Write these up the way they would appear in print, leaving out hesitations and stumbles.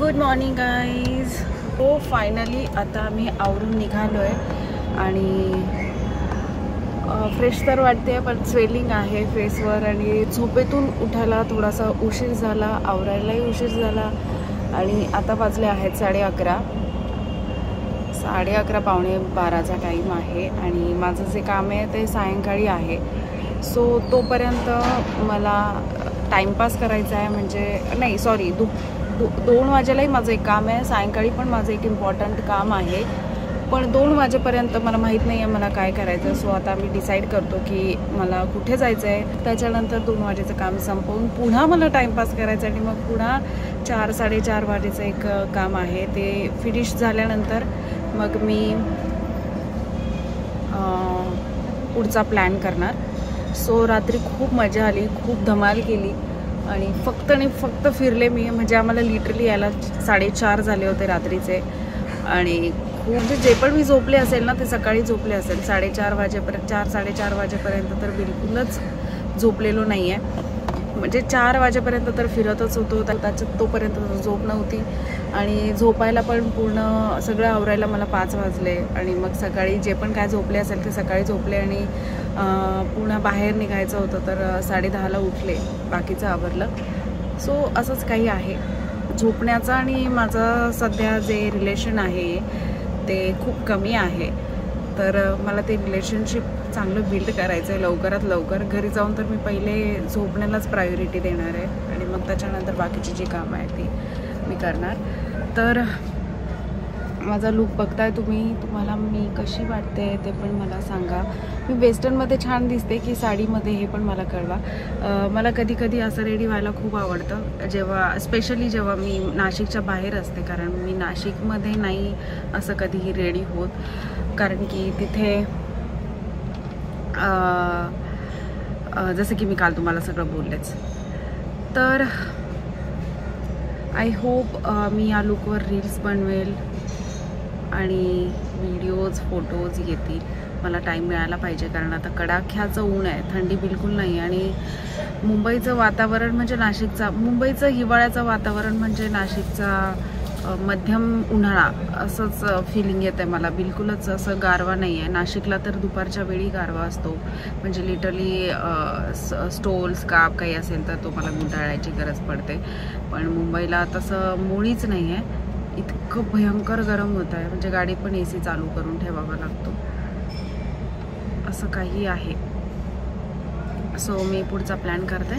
Good morning guys. हो finally आता आम्ही आवरून निघालो आहे आणि फ्रेश तर वाटते पण स्वेलिंग आहे फेसवर आणि झोपेतून उठायला थोडासा उशीर झाला, आवरायलाही उशीर झाला आणि आता वाजले आहेत 11:30 पावणे 12चा टाईम आहे आणि माझं जे काम आहे ते सायंकाळी आहे. सो तोपर्यंत मला टाईमपास करायचा आहे, म्हणजे नाही सॉरी 2 वाजेलाही माझं एक काम आहे, सायंकाळी पण माझं एक इम्पॉर्टंट काम आहे. पण 2 वाजेपर्यंत मला माहीत नाही आहे मला काय करायचं. सो आता मी डिसाईड करतो की मला कुठे जायचं आहे. त्याच्यानंतर 2 वाजेचं काम संपवून पुन्हा मला टाईमपास करायचं आणि मग पुन्हा 4-4:30 वाजेचं एक काम आहे. ते फिनिश झाल्यानंतर मग मी पुढचा प्लॅन करणार. सो रात्री खूप मजा आली, खूप धमाल केली आणि फक्त फिरले मी. म्हणजे आम्हाला लिटरली यायला 4:30 झाले होते रात्रीचे आणि खूप म्हणजे जे पण मी झोपले असेल ना ते सकाळी झोपले असेल 4:30 वाजेपर्यंत. 4-4:30 वाजेपर्यंत तर बिलकुलच झोपलेलो नाही आहे. म्हणजे 4 वाजेपर्यंत तर फिरतच होतो, त्याच्यात तोपर्यंत झोप नव्हती आणि झोपायला पण पूर्ण सगळं आवरायला मला 5 वाजले आणि मग सकाळी जे पण काय झोपले असेल ते सकाळी झोपले आणि पुन्हा बाहेर निघायचं होतं तर 10:30ला उठले, बाकीचं आवरलं. सो असंच काही आहे झोपण्याचं. आणि माझं सध्या जे रिलेशन आहे ते खूप कमी आहे, तर मला ते रिलेशनशिप चांगलं बिल्ड करायचं आहे लवकरात लवकर. घरी जाऊन तर मी पहिले झोपण्यालाच प्रायोरिटी देणार आहे आणि मग त्याच्यानंतर बाकीची जी कामं आहेत ती मी करणार. तर माझा लूक बघताय तुम्हाला मी कशी वाटते ते पण मला सांगा. मी वेस्टर्नमध्ये छान दिसते की साडीमध्ये हे पण मला कळवा. मला कधी कधी असं रेडी व्हायला खूप आवडतं, स्पेशली जेव्हा मी नाशिकच्या बाहेर असते, कारण मी नाशिकमध्ये नाही असं कधीही रेडी होत, कारण की तिथे जसं की मी काल तुम्हाला सगळं बोललेच. तर आय होप मी या लुकवर रील्स बनवेल आणि व्हिडिओज फोटोज येतील. मला टाईम मिळाला पाहिजे, कारण आता कडाक्याचं ऊन आहे, थंडी बिलकुल नाही. आणि मुंबईचं वातावरण म्हणजे मुंबईचं हिवाळ्याचं वातावरण म्हणजे नाशिकचा मध्यम उन्हाळा असंच फिलिंग येतं आहे मला. बिलकुलच असं गारवा नाही आहे. नाशिकला तर दुपारच्या वेळी गारवा असतो, म्हणजे लिटरली स्टोल स्कार्फ काही असेल तर तो मला गुंडाळायची गरज पडते. पण मुंबईला तसं मुळीच नाही आहे. इतकं भयंकर गरम होत आहे, म्हणजे गाडी पण AC चालू करून ठेवावा लागतो, असं काही आहे. सो मी पुढचा प्लॅन करते.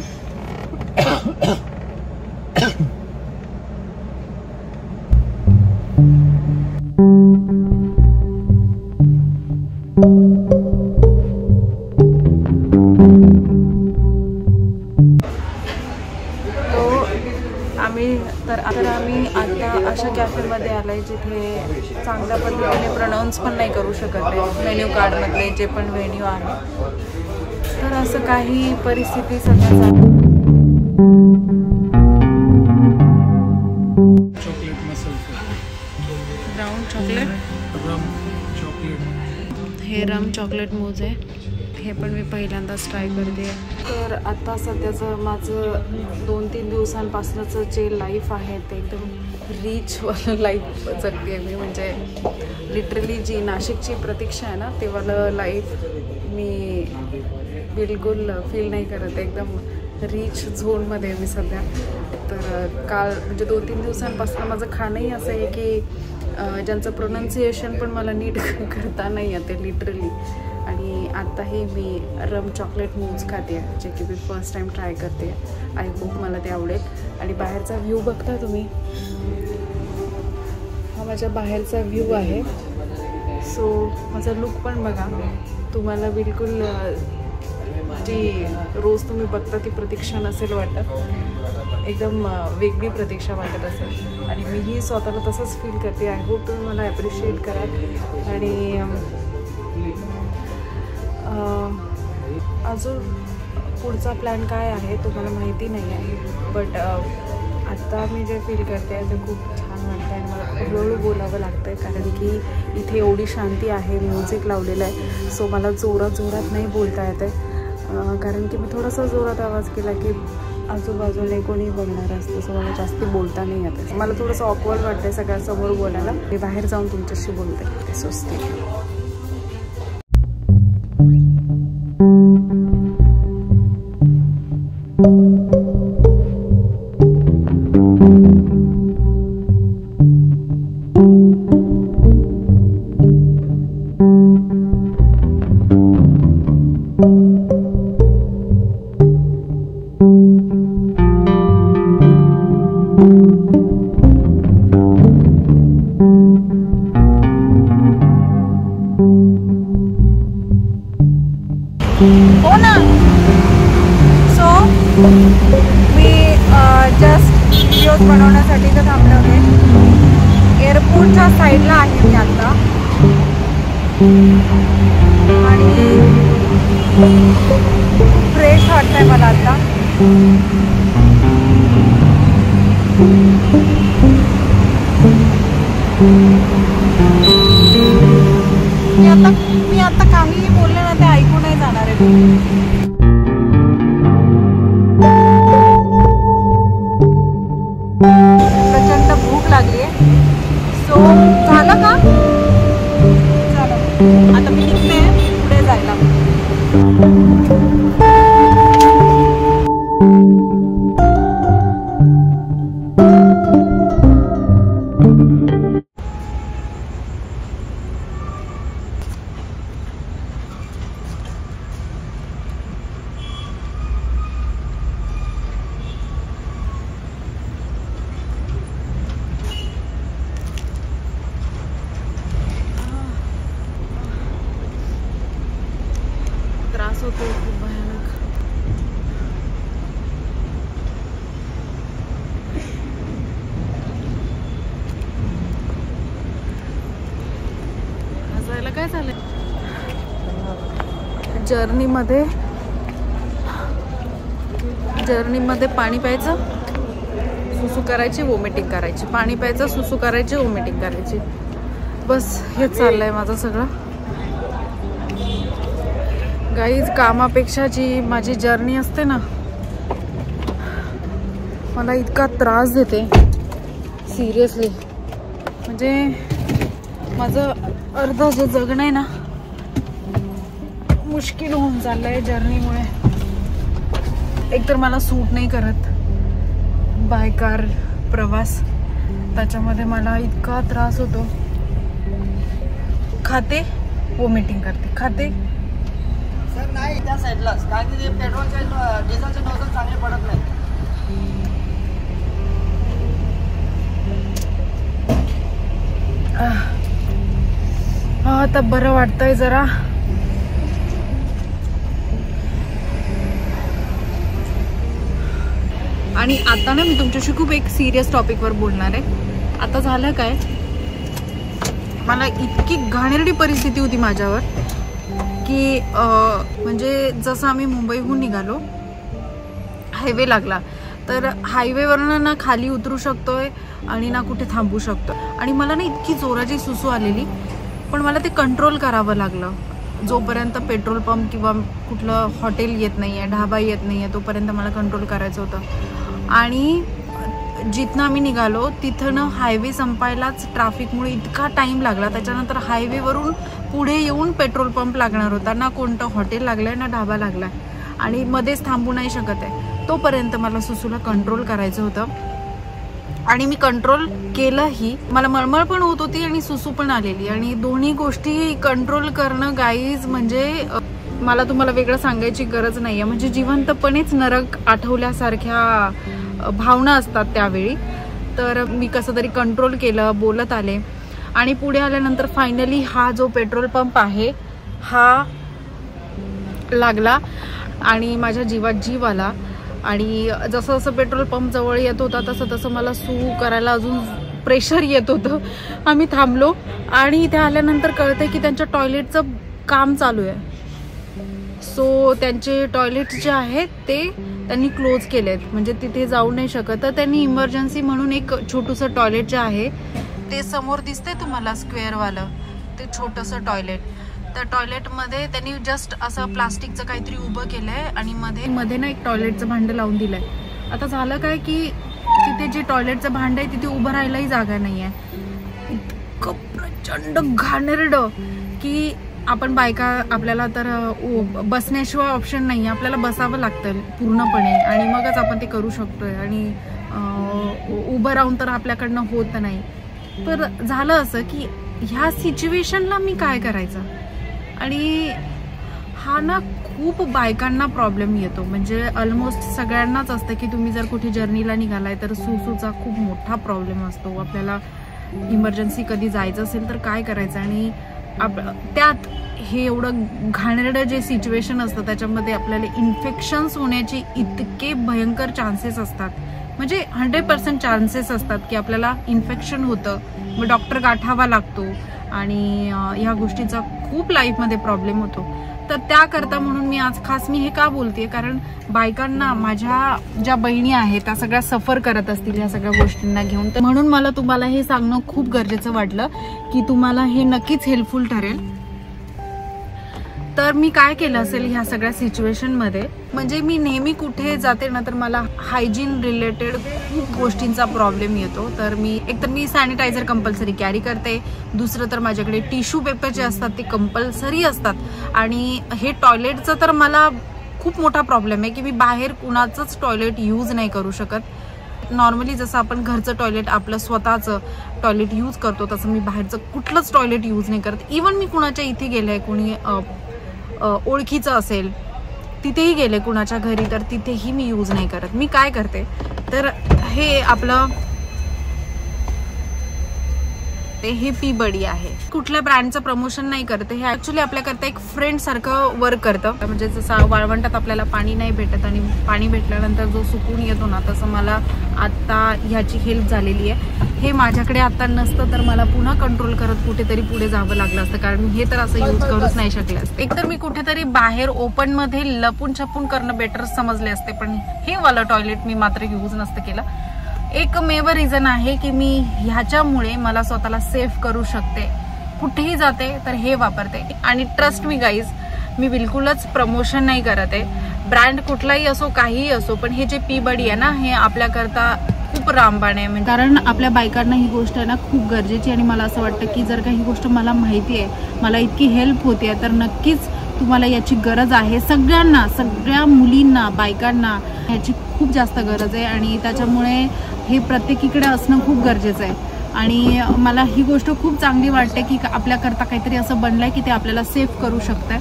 आम्ही आता अशा कॅफेमध्ये आलो आहे जिथे चांगल्या पद्धतीने प्रोनाऊन्स पण नाही करू शकत आहे मेन्यू कार्डमधले जे पण व्हेन्यू आहे. तर असं काही परिस्थिती सध्या ब्राऊन चॉकलेट, हे रम चॉकलेट मूज आहे, हे पण मी पहिल्यांदाच ट्राय करते. तर आता सध्याचं माझं 2-3 दिवसांपासूनचं जे लाईफ आहे ते एकदम रीचवालं लाईफ जगते मी. म्हणजे लिटरली जी नाशिकची प्रतीक्षा आहे ना तेवालं लाईफ मी बिलकुल फील नाही करत. एकदम रीच झोनमध्ये मी सध्या. तर काल म्हणजे 2-3 दिवसांपासून माझं खाणंही असं आहे की ज्यांचं प्रोनाऊन्सिएशन पण मला नीट करता नाही येते लिटरली. आणि आत्ताही मी रम चॉकलेट मूज खाते आहे, जे की मी फर्स्ट टाईम ट्राय करते. आय होप मला ते आवडेल. आणि बाहेरचा व्ह्यू बघता तुम्ही, हा माझ्या बाहेरचा व्ह्यू आहे. सो माझा लुक पण बघा, तुम्हाला बिलकुल जी रोज तुम्ही बघता ती प्रतीक्षा नसेल वाटत, एकदम वेगळी प्रतीक्षा वाटत असेल आणि मीही स्वतःला तसंच फील करते. आय होप तुम्ही मला ॲप्रिशिएट कराल. आणि अजून पुढचा प्लॅन काय आहे तुम्हाला माहिती नाही आहे, बट आत्ता मी जे फील करते आहे ते खूप छान वाटतं आणि मला हळूहळू बोलावं लागतं आहे, कारण की इथे एवढी शांती आहे, म्युझिक लावलेलं आहे. सो मला जोरात नाही बोलता येत आहे, कारण की मी थोडासा जोरात आवाज केला की आजूबाजूने कोणी बघणार असतं, सो मला जास्त बोलता नाही येत. मला थोडंसं ऑकवर्ड वाटतंय सगळ्यांसमोर बोलायला. मी बाहेर जाऊन तुमच्याशी बोलते ते सुचते. हो ना. सो मी जस्ट व्हिडिओज बनवण्यासाठी इथं थांबले होते. एअरपोर्टच्या साईडला आहे मी आता आणि फ्रेश वाटतंय मला आता. मी आता काहीही बोलले ना ते ऐकू नाही जाणार आहे. प्रचंड भूक लागली आहे. सो झालं का? झालं. आता मी निघते पुढे जायला. त्रास होतो खूप भयानक. हसायला काय झालं? जर्नीमध्ये पाणी प्यायचं, सुसू करायची, वॉमिटिंग करायची, पाणी प्यायचं, सुसू करायची, वॉमिटिंग करायची. बस हेच चाललंय माझं सगळं. गाईज, कामापेक्षा जी माझी जर्नी असते ना, मला इतका त्रास देते सिरियसली. म्हणजे माझं अर्ध जे जगणं आहे ना मुश्किल होऊन चाललंय जर्नीमुळे. एकतर मला सूट नाही करत बाय कार प्रवास, त्याच्यामध्ये मला इतका त्रास होतो. खाते, वॉमिटिंग करते, खाते. सर नाही त्या साईडलाच, कारण की पेट्रोलचे डिझेलचे नोजल चांगले पडत नाही. आता बरं वाटतंय जरा. आणि आता ना मी तुमच्याशी खूप एक सिरियस टॉपिकवर बोलणार आहे. आता झालं काय, मला इतकी घाणेरडी परिस्थिती होती माझ्यावर की म्हणजे जसं आम्ही मुंबईहून निघालो, हायवे लागला, तर हायवेवरनं ना खाली उतरू शकतोय आणि ना कुठे थांबू शकतो. आणि मला ना इतकी जोराची सुसू आलेली, पण मला ते कंट्रोल करावं लागलं. जोपर्यंत पेट्रोल पंप किंवा कुठलं हॉटेल येत नाही आहे, ढाबा येत नाही आहे, तोपर्यंत मला कंट्रोल करायचं होतं. आणि जिथनं आम्ही निघालो तिथं हायवे संपायलाच ट्रॅफिकमुळे इतका टाईम लागला. त्याच्यानंतर हायवेवरून पुढे येऊन पेट्रोल पंप लागणार होता, ना कोणतं हॉटेल लागलंय ना ढाबा लागलाय, आणि मध्येच थांबू नाही शकत आहे. तोपर्यंत मला सुसूला कंट्रोल करायचं होतं आणि मी कंट्रोल केलंही. मला मळमळ पण होत होती आणि सुसू पण आलेली, आणि दोन्ही गोष्टी कंट्रोल करणं गाईज म्हणजे मला तुम्हाला वेगळं सांगायची गरज नाहीये. म्हणजे जिवंतपणेच नरक आठवल्यासारख्या भावना असतात त्यावेळी. तर मी कसं तरी कंट्रोल केलं, बोलत आले, आणि पुढे आल्यानंतर फायनली हा जो पेट्रोल पंप आहे हा लागला आणि माझ्या जीवात जीव आला. आणि जसं जसं पेट्रोल पंप जवळ येत होता तसं तसं मला सू करायला अजून प्रेशर येत होतं. आम्ही थांबलो आणि इथे आल्यानंतर कळतंय की त्यांच्या टॉयलेटचं काम चालू आहे. सो त्यांचे टॉयलेट जे आहेत ते त्यांनी क्लोज केलेत, म्हणजे तिथे जाऊ नाही शकत. तर त्यांनी इमर्जन्सी म्हणून एक छोटंसं टॉयलेट जे आहे ते समोर दिसतंय तुम्हाला स्क्वेअरवालं, ते छोटंसं टॉयलेट, त्या टॉयलेटमध्ये त्यांनी जस्ट असं प्लास्टिकचं काहीतरी उभं केलंय आणि मध्ये ना एक टॉयलेटचं भांडं लावून दिलंय. आता झालं काय की तिथे जे टॉयलेटचं भांड आहे तिथे उभं राहायलाही जागा नाही आहे. इतकं प्रचंड घाणेरडं की आपण बायका आपल्याला तर बसण्याशिवाय ऑप्शन नाही, आपल्याला बसावं लागतं पूर्णपणे आणि मगच आपण ते करू शकतोय. आणि उभं राहून तर आपल्याकडनं होत नाही. तर झालं असं की ह्या सिच्युएशनला मी काय करायचं. आणि हा ना खूप बायकांना प्रॉब्लेम येतो. म्हणजे ऑलमोस्ट सगळ्यांनाच असतं की तुम्ही जर कुठे जर्नीला निघालाय तर सुसूचा खूप मोठा प्रॉब्लेम असतो. आपल्याला इमर्जन्सी कधी जायचं असेल तर काय करायचं. आणि त्यात हे एवढं घाणेरडं जे सिच्युएशन असतं त्याच्यामध्ये आपल्याला इन्फेक्शन्स होण्याचे इतके भयंकर चान्सेस असतात. म्हणजे 100% चान्सेस असतात की आपल्याला इन्फेक्शन होतं, मग डॉक्टर गाठावा लागतो आणि ह्या गोष्टीचा खूप लाईफमध्ये प्रॉब्लेम होतो. तर त्याकरता म्हणून मी आज खास मी हे का बोलतेय, कारण बायकांना माझ्या ज्या बहिणी आहेत त्या सगळ्या सफर करत असतील ह्या सगळ्या गोष्टींना घेऊन. तर म्हणून मला तुम्हाला हे सांगणं खूप गरजेचं वाटलं की तुम्हाला हे नक्कीच हेल्पफुल ठरेल. तर मी काय केलं असेल ह्या सगळ्या सिच्युएशन मध्ये, म्हणजे मी नेहमी कुठे जाते ना तर मला हायजीन रिलेटेड खूप गोष्टींचा प्रॉब्लेम येतो. तर मी सॅनिटायझर कंपल्सरी कॅरी करते. दुसरं तर माझ्याकडे टिश्यू पेपर जे असतात ते कंपल्सरी असतात. आणि हे टॉयलेटचं तर मला खूप मोठा प्रॉब्लेम आहे की मी बाहेर कुणाचंच टॉयलेट यूज नाही करू शकत. नॉर्मली जसं आपण घरचं टॉयलेट आपलं स्वतःचं टॉयलेट यूज करतो तसं मी बाहेरचं कुठलंच टॉयलेट यूज नाही करत. इवन मी कुणाच्या इथे गेले, कोणी ओळखीचं असेल तिथेही गेले कुणाच्या घरी तर तिथेही मी यूज नाही करत. मी काय करते तर हे आपलं हे पी बडी आहे. कुठल्या ब्रँडचं प्रमोशन नाही करते. हे ऍक्च्युली आपल्याकरता एक फ्रेंड सारखं वर्क करतं. म्हणजे जसं वाळवंटात आपल्याला पाणी नाही भेटत आणि पाणी भेटल्यानंतर जो सुकून येतो ना, तसं मला आता ह्याची हेल्प झालेली आहे. हे माझ्याकडे आता नसतं तर मला पुन्हा कंट्रोल करत कुठेतरी पुढे जावं लागलं असतं, कारण हे तर असं यूज करूच नाही शकले असते. एकतर मी कुठेतरी बाहेर ओपन मध्ये लपून छपून करणं बेटर समजले असते, पण हे वाला टॉयलेट मी मात्र यूज नसतं केलं. एकमेव रिझन आहे की मी ह्याच्यामुळे मला स्वतःला सेफ करू शकते. कुठेही जाते तर हे वापरते. आणि ट्रस्ट मी गाईज, मी बिलकुलच प्रमोशन नाही करत आहे. ब्रँड कुठलाही असो काहीही असो, पण हे जे पी बडी आहे ना हे आपल्याकरता खूप रामबाण आहे. कारण आपल्या बायकांना ही गोष्ट आहे ना खूप गरजेची. आणि मला असं वाटतं की जर का ही गोष्ट मला माहिती आहे, मला इतकी हेल्प होते तर नक्कीच तुम्हाला याची गरज आहे. सगळ्यांना, सगळ्या मुलींना, बायकांना याची खूप जास्त गरज आहे. आणि त्याच्यामुळे हे प्रत्येकीकडे असणं खूप गरजेचं आहे. आणि मला ही गोष्ट खूप चांगली वाटते की आपल्याकरता काहीतरी असं बनलंय की ते आपल्याला सेफ करू शकतंय.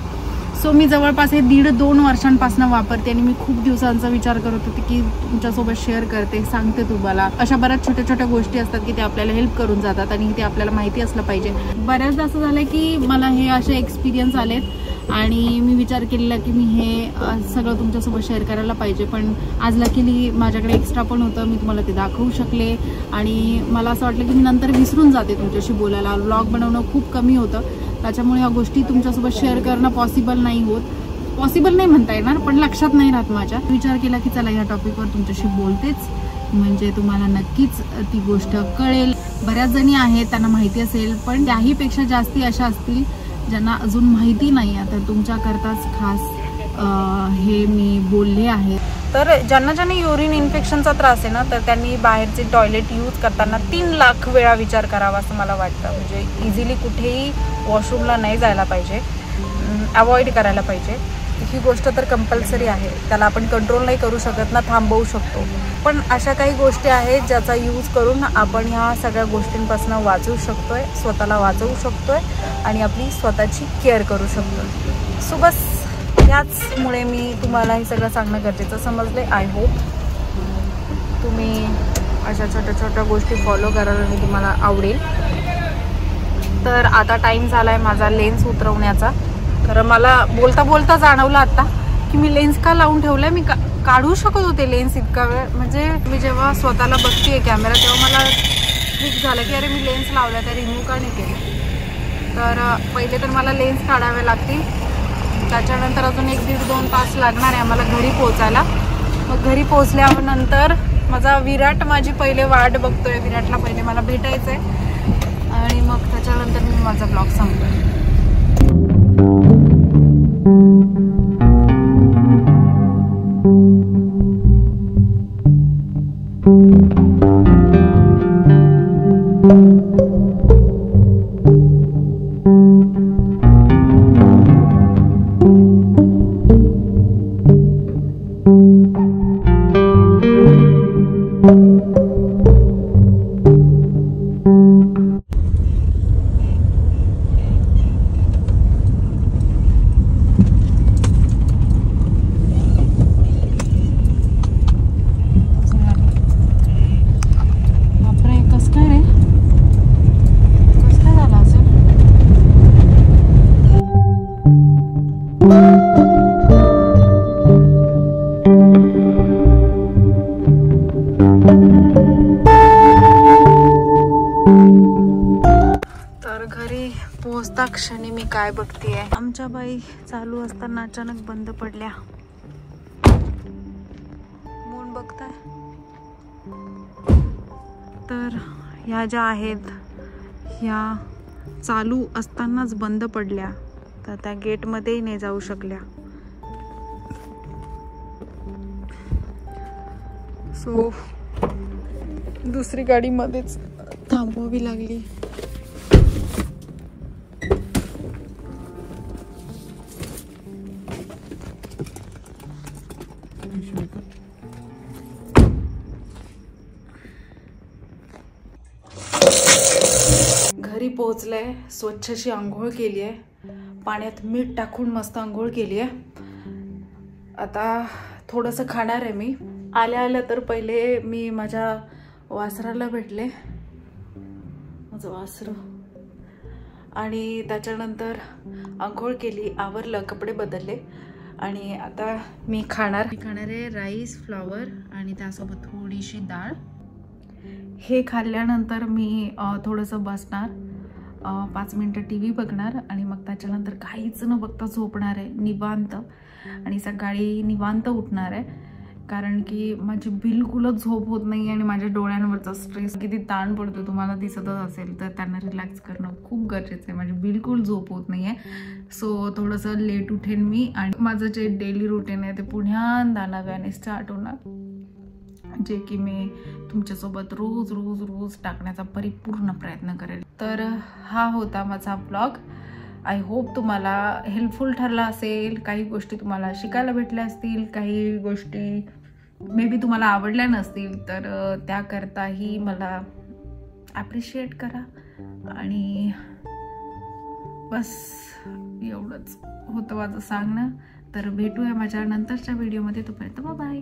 सो मी जवळपास हे 1.5-2 वर्षांपासून वापरते आणि मी खूप दिवसांचा विचार करत होते की तुमच्यासोबत शेअर करते, सांगते तुम्हाला. अशा बऱ्याच छोट्या छोट्या गोष्टी असतात की ते आपल्याला हेल्प करून जातात आणि ते आपल्याला माहिती असलं पाहिजे. बऱ्याचदा असं झालं की मला हे असे एक्सपिरियन्स आलेत आणि मी विचार केलेला की मी हे सगळं तुमच्यासोबत शेअर करायला पाहिजे. पण आज लकीली माझ्याकडे एक्स्ट्रा पण होतं, मी तुम्हाला ते दाखवू शकले. आणि मला असं वाटलं की मी नंतर विसरून जाते तुमच्याशी बोलायला. व्लॉग बनवणं खूप कमी होतं, त्याच्यामुळे ह्या गोष्टी तुमच्यासोबत शेअर करणं पॉसिबल नाही होत. पॉसिबल नाही म्हणता येणार, पण लक्षात नाही राहत माझ्या. विचार केला की चला ह्या टॉपिकवर तुमच्याशी बोलतेच, म्हणजे तुम्हाला नक्कीच ती गोष्ट कळेल. बऱ्याच जणी आहेत त्यांना माहिती असेल, पण त्याहीपेक्षा जास्ती अशा असतील ज्यांना अजून माहिती नाही आहे. तर तुमच्याकरताच खास हे मी बोलले आहे. तर ज्यांना युरिन इन्फेक्शनचा त्रास आहे ना, तर त्यांनी बाहेरचे टॉयलेट यूज करताना 3 लाख वेळा विचार करावा असं मला वाटतं. म्हणजे इझिली कुठेही वॉशरूमला नाही जायला पाहिजे, अवॉइड करायला पाहिजे. ही गोष्ट तर कंपल्सरी आहे, त्याला आपण कंट्रोल नाही करू शकत ना, थांबवू शकतो. पण अशा काही गोष्टी आहेत ज्याचा यूज करून आपण ह्या सगळ्या गोष्टींपासून वाचवू शकतोय, स्वतःला वाचवू शकतोय आणि आपली स्वतःची केअर करू शकतोय. सो बस याचमुळे मी तुम्हाला हे सगळं सांगणं गरजेचं समजले. आय होप तुम्ही अशा छोट्या छोट्या गोष्टी फॉलो करायला मी तुम्हाला आवडेल. तर आता टाईम झाला आहे माझा लेन्स उतरवण्याचा. तर मला बोलता बोलता जाणवलं आता की मी लेन्स का लावून ठेवलं. मी काढू शकत होते लेन्स इतका वेळ. म्हणजे मी जेव्हा स्वतःला बघते कॅमेरा तेव्हा मला क्लिक झालं की अरे मी लेन्स लावला, त्या रिमूव्ह का नाही केलं. तर पहिले तर मला लेन्स काढावे लागतील, त्याच्यानंतर अजून 1-1.5-2 तास लागणार आहे आम्हाला घरी पोहोचायला. मग घरी पोहोचल्यानंतर माझा विराट माझी पहिले वाट बघतोय. विराटला पहिले मला भेटायचं आहे आणि मग त्याच्यानंतर मी माझा ब्लॉग सांगतोय. पोहोचता क्षणी मी काय बघतीये, आमच्या बाई चालू असताना अचानक बंद पडल्या. मून बघताय तर ह्या ज्या आहेत ह्या चालू असतानाच बंद पडल्या, तर त्या गेटमध्येही नाही जाऊ शकल्या. सो दुसरी गाडी मध्येच थांबवावी लागली. घरी पोहोचले, स्वच्छ अशी आंघोळ केली आहे, पाण्यात मीठ टाकून मस्त आंघोळ केली आहे. आता थोडंसं खाणार आहे मी. आल्या आल्या तर पहिले मी माझ्या वासराला भेटले, माझं वासरू, आणि त्याच्यानंतर आंघोळ केली, आवरलं, कपडे बदलले, आणि आता मी खाणार आहे राईस फ्लॉवर आणि त्यासोबत थोडीशी डाळ. हे खाल्ल्यानंतर मी थोडंसं बसणार, 5 मिनटं TV बघणार, आणि मग त्याच्यानंतर काहीच न बघता झोपणार आहे निवांत. आणि सकाळी निवांत उठणार आहे, कारण की माझी बिलकुलच झोप होत नाही आणि माझ्या डोळ्यांवरचा स्ट्रेस किती ताण पडतो तुम्हाला दिसतच असेल, तर त्यांना रिलॅक्स करणं खूप गरजेचं आहे. माझी बिलकुल झोप होत नाही आहे. सो थोडंसं लेट उठेन मी, आणि माझं जे डेली रुटीन आहे ते पुन्हा नव्याने स्टार्ट होणार, जे की मी तुमच्यासोबत रोज रोज रोज टाकण्याचा परिपूर्ण प्रयत्न करेल. तर हा होता माझा ब्लॉग. आय होप तुम्हाला हेल्पफुल ठरला असेल, काही गोष्टी तुम्हाला शिकायला भेटल्या असतील, काही गोष्टी मे बी तुम्हाला आवडल्या नसतील, तर त्याकरताही मला ॲप्रिशिएट करा. आणि बस एवढंच होतं माझं सांगणं. तर भेटूया माझ्या नंतरच्या व्हिडिओमध्ये. तोपर्यंत बाय बाय.